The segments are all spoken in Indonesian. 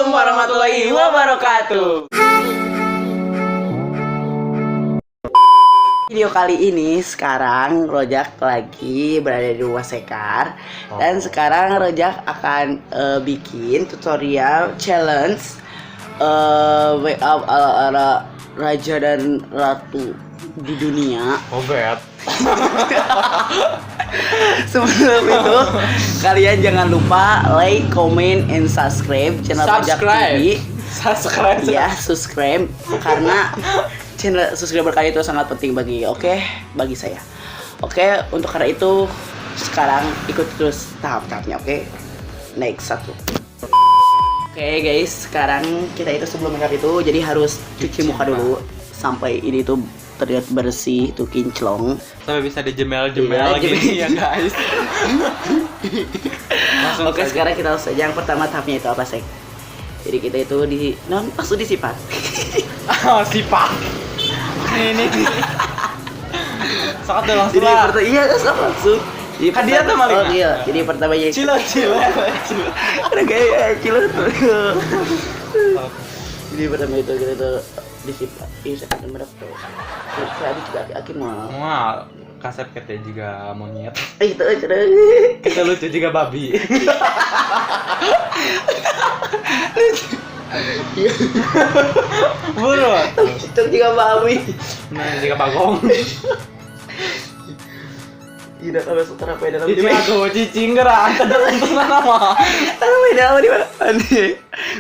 Assalamualaikum warahmatullahi wabarakatuh. Video kali ini sekarang Rojak lagi berada di rumah Sekar. Dan sekarang Rojak akan bikin tutorial challenge wake up ala raja dan ratu di dunia. Bet. Sebelum itu kalian jangan lupa like, comment, and subscribe channel Rojak TV. Subscribe karena channel subscriber kalian itu sangat penting bagi saya. Untuk karena itu sekarang ikut terus tahap-tahapnya. Next satu. Guys, sekarang kita itu sebelum makeup itu jadi harus cuci muka dulu sampai ini tuh terlihat bersih tuh kinclong. Sampai bisa dijemel-jemel gini ya guys. Sekarang kita langsung yang pertama tahapnya itu apa, Sek? Jadi kita itu langsung disipat. Sipak. Ini. Sangat langsung. Iya, langsung. Hadiah tuh maling. Oh iya, jadi pertamanya Cilo. Ada kayak cilo tuh. Jadi pertama itu kita tuh disipat. Iya, saya kan merek tuh. Tadi juga akhir mau. Wah, kasep kete juga monyet. Itu aja deh. Kita lucu juga babi. Buruk. Itu juga babi. Nah, juga bagong. Tidak tahu sekarang apa dalam Ini aku cicing gerak. Untuk nama. Nama di mana?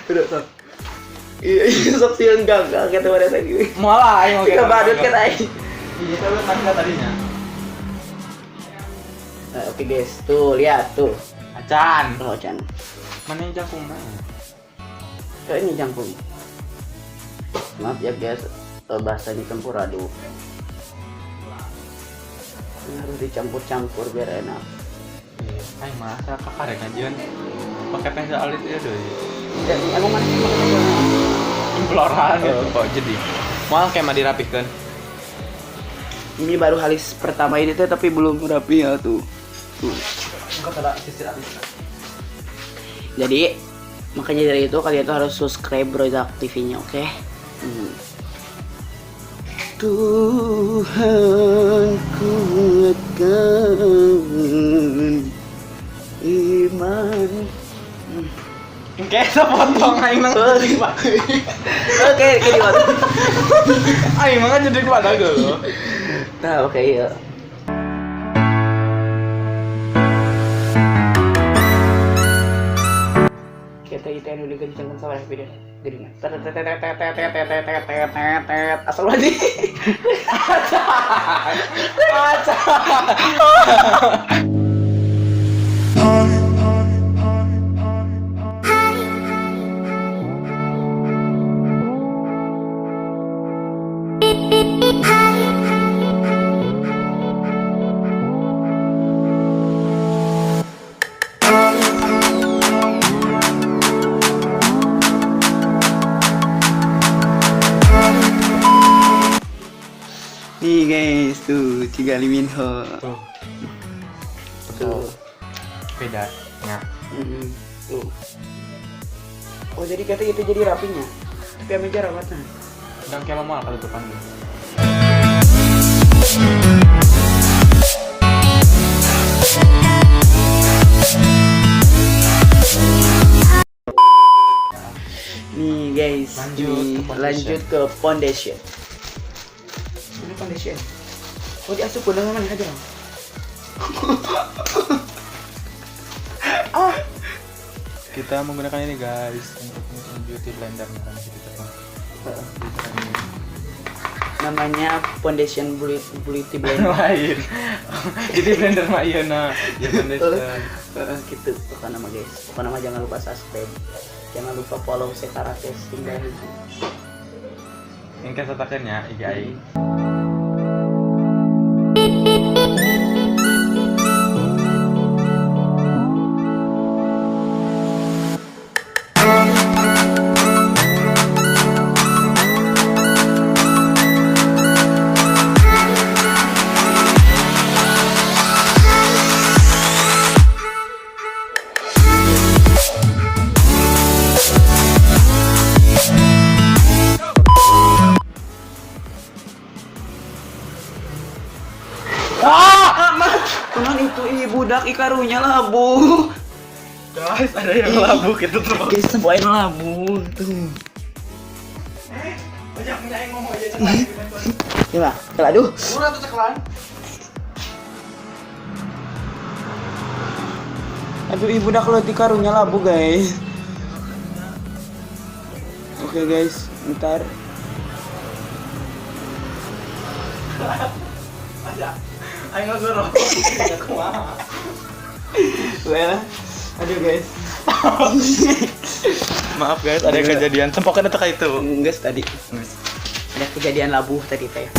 Udah sok. Iya, sok sih enggak kita pada tadi. Malah aing Kita badut kan aing. Iya, tapi tangga tadinya. Nah, oke guys, tuh lihat tuh. Acan. Oh, Chan. Mana yang jangkung mana? Kayak ini jangkung. Maaf ya guys, bahasanya campur aduk. Ini harus dicampur-campur biar enak. Iya, aing masa kakak rek ngajian. Pakai pensel alit ya doi. Dan emang mana sih pakai pensil? Imploran gitu kok jadi. Mal kayak mah dirapihkeun. Ini baru halis pertama ini tuh tapi belum rapi ya tuh. Enggak ada sisir alis. Jadi makanya dari itu kalian tuh harus subscribe Rojak TV-nya, oke? Tuhan kuatkan iman. Kayak sepotong aing nang jadi Pak. Oke, di mana? Aing mah jadi pada go. Nah, oke ya. Kita itu yang udah kenceng sama video gedenya. Asal aja. Nih guys, tuh Ciga Lee Min Ho. Tuh. Beda. Nah. Tuh. Oh jadi kata itu jadi rapinya. Tapi ambil jarak mana? Dan kayak mama kalau depan gitu. Nih guys, lanjut ke foundation. Ini foundation. Oh diasup dengan mana aja? Kita menggunakan ini guys untuk beauty blender namanya foundation beauty blender. Lain. Jadi blender mah iya nah. Ya foundation. Gitu pokoknya nama guys. Pokoknya nama jangan lupa subscribe. Jangan lupa follow Sekar Testing dari Yang kesatakannya IG aing. budak ikarunya labu. Guys, ada yang labu gitu tuh. Guys, semuanya labu tuh. Banyak yang ngomong aja. Coba, coba aduh. Murah tuh ceklan. Aduh, ibu dak lo ikarunya labu, guys. Oke, guys, ntar. Ayo ngegorok. Well, aduh guys. Maaf guys, ada kejadian tempokan atau kayak itu. Enggak tadi. Ada kejadian labuh tadi teh.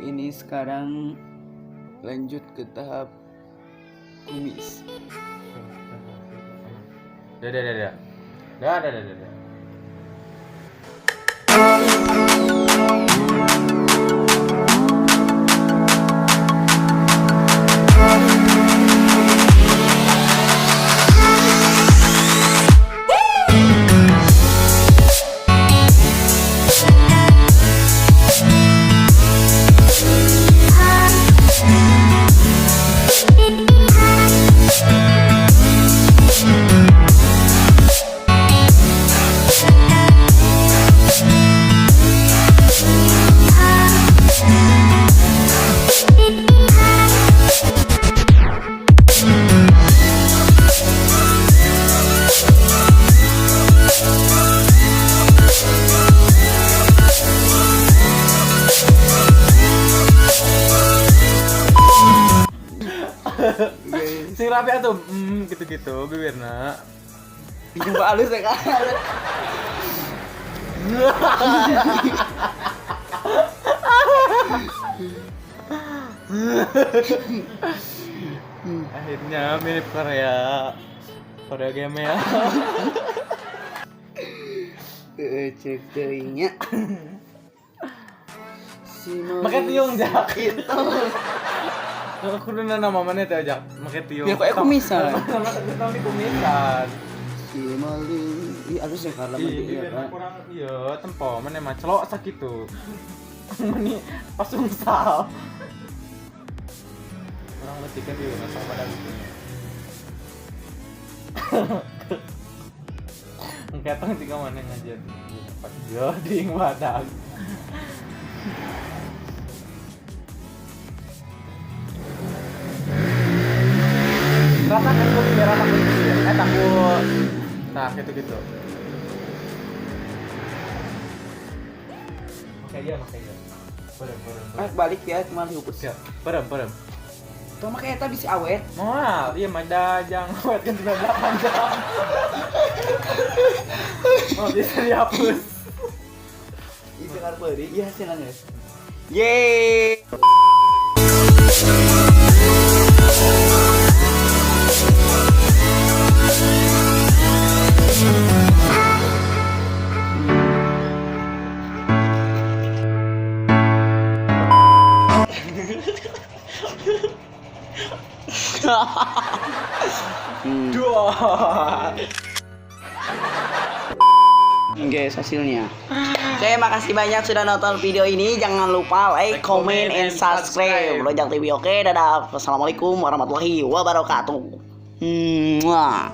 Ini sekarang lanjut ke tahap kumis. Dah. Sing rapi atuh, gitu-gitu bibirna. Coba halus ya kan. Akhirnya mirip Korea game ya. Cek teuingnya. Make tiung jak itu. Aku udah nama mana teh jak, make tiung. Ya kok kumisan. Tapi kumisan. Si maling, ih halus ya karena Iya, kurang iya tempo mana mah celok sakitu. Meni pasungsal. Orang letikan dia nasa pada gitu. Engketong tiga mana ngajar. Pas joding wadah. Rasakan gue biar takut takut. Nah, gitu. Pakai dia. Perem. balik ya cuma dihupus. Ya, perem. Tuh mah kayak bisa awet. Moal, iya mah dajang awet kan 98 jam. Oh, bisa dihapus. Isi karperi, iya silang guys. Yeay. Dua. Guys, hasilnya. Oke, makasih banyak sudah nonton video ini. Jangan lupa like, comment, and subscribe. Rojak TV. Oke, dadah. Wassalamualaikum warahmatullahi wabarakatuh. Mwah.